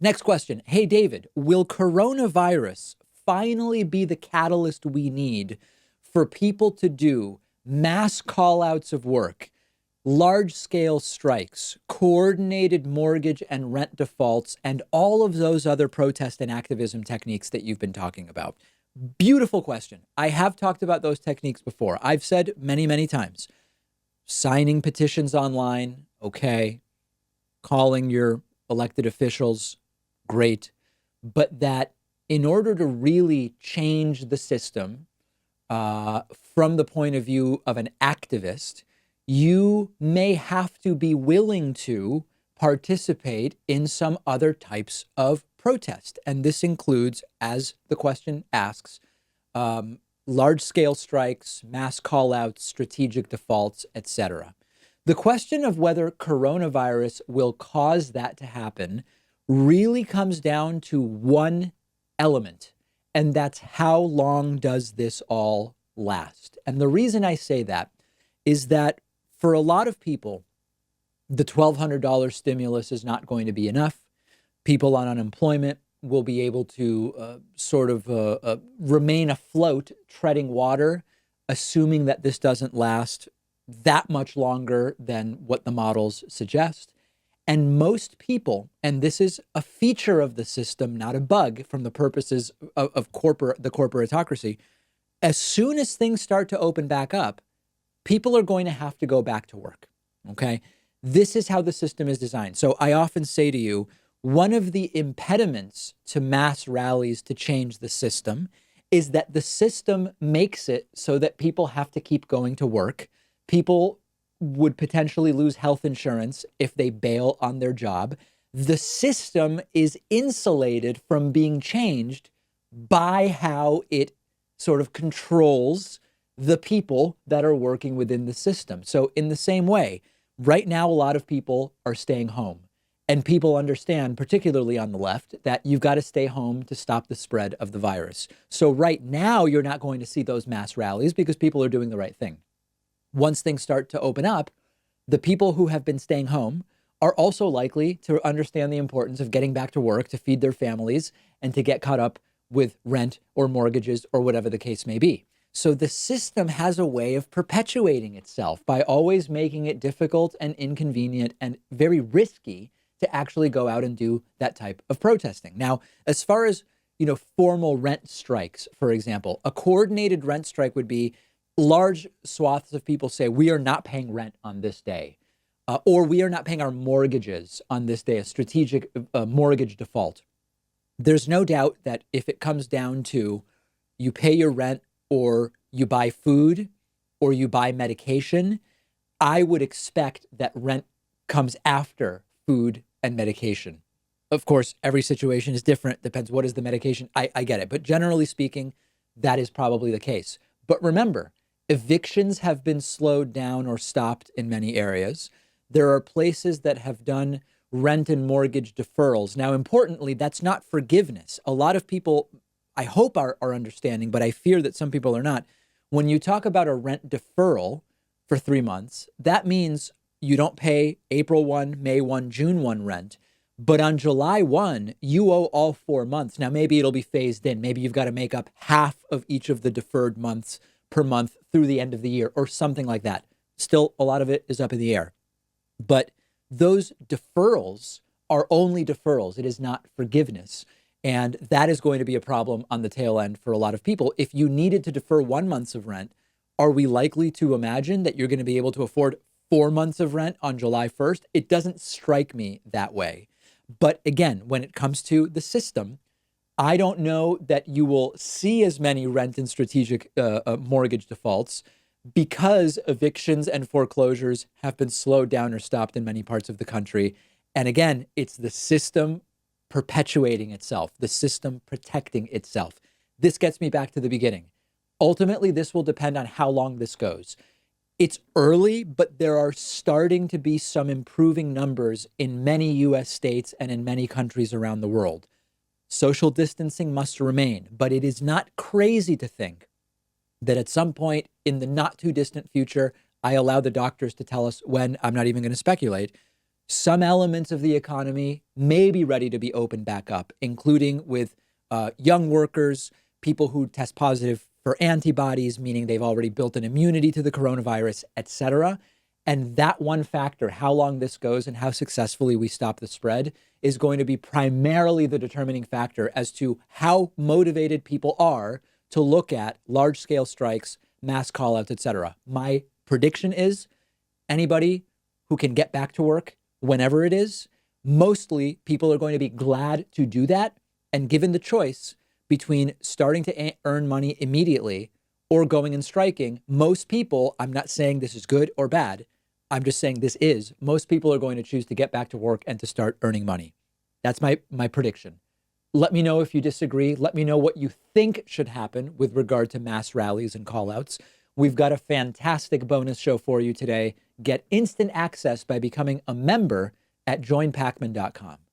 Next question. Hey, David, will coronavirus finally be the catalyst we need for people to do mass call outs of work, large scale strikes, coordinated mortgage and rent defaults, and all of those other protest and activism techniques that you've been talking about? Beautiful question. I have talked about those techniques before. I've said many, many times, signing petitions online, okay, calling your elected officials, great. But that in order to really change the system from the point of view of an activist, you may have to be willing to participate in some other types of protest. And this includes, as the question asks, large scale strikes, mass call outs, strategic defaults, etc. The question of whether coronavirus will cause that to happen really comes down to one element, and that's how long does this all last? And the reason I say that is that for a lot of people, the $1,200 stimulus is not going to be enough. People on unemployment will be able to remain afloat, treading water, assuming that this doesn't last that much longer than what the models suggest. And most people, and this is a feature of the system, not a bug from the purposes of the corporatocracy, as soon as things start to open back up, people are going to have to go back to work. Okay. This is how the system is designed. So I often say to you, one of the impediments to mass rallies to change the system is that the system makes it so that people have to keep going to work. People would potentially lose health insurance if they bail on their job. The system is insulated from being changed by how it sort of controls the people that are working within the system. So in the same way, right now, a lot of people are staying home. And people understand, particularly on the left, that you've got to stay home to stop the spread of the virus. So right now, you're not going to see those mass rallies because people are doing the right thing. Once things start to open up, the people who have been staying home are also likely to understand the importance of getting back to work to feed their families and to get caught up with rent or mortgages or whatever the case may be. So the system has a way of perpetuating itself by always making it difficult and inconvenient and very risky to actually go out and do that type of protesting. Now, as far as, formal rent strikes, for example, a coordinated rent strike would be large swaths of people say, we are not paying rent on this day, or we are not paying our mortgages on this day, a strategic mortgage default. There's no doubt that if it comes down to you pay your rent or you buy food or you buy medication, I would expect that rent comes after food and medication. Of course, every situation is different. Depends what is the medication. I get it. But generally speaking, that is probably the case. But remember, evictions have been slowed down or stopped in many areas. There are places that have done rent and mortgage deferrals. Now, importantly, that's not forgiveness. A lot of people, I hope, are understanding, but I fear that some people are not. When you talk about a rent deferral for 3 months, that means you don't pay April 1, May 1, June 1 rent. But on July 1, you owe all 4 months. Now, maybe it'll be phased in. Maybe you've got to make up half of each of the deferred months per month through the end of the year or something like that. Still, a lot of it is up in the air. But those deferrals are only deferrals. It is not forgiveness. And that is going to be a problem on the tail end for a lot of people. If you needed to defer 1 month of rent, are we likely to imagine that you're going to be able to afford 4 months of rent on July 1st? It doesn't strike me that way. But again, when it comes to the system, I don't know that you will see as many rent and strategic mortgage defaults because evictions and foreclosures have been slowed down or stopped in many parts of the country. And again, it's the system perpetuating itself, the system protecting itself. This gets me back to the beginning. Ultimately, this will depend on how long this goes. It's early, but there are starting to be some improving numbers in many US states and in many countries around the world. Social distancing must remain, but it is not crazy to think that at some point in the not too distant future, I allow the doctors to tell us when, I'm not even going to speculate, some elements of the economy may be ready to be opened back up, including with young workers, people who test positive for antibodies, meaning they've already built an immunity to the coronavirus, et cetera. And that one factor, how long this goes and how successfully we stop the spread, is going to be primarily the determining factor as to how motivated people are to look at large-scale strikes, mass call-outs, et cetera. My prediction is anybody who can get back to work whenever it is, mostly people are going to be glad to do that. And given the choice between starting to earn money immediately or going and striking, most people, I'm not saying this is good or bad, I'm just saying most people are going to choose to get back to work and to start earning money. That's my prediction. Let me know if you disagree. Let me know what you think should happen with regard to mass rallies and callouts. We've got a fantastic bonus show for you today. Get instant access by becoming a member at joinpakman.com.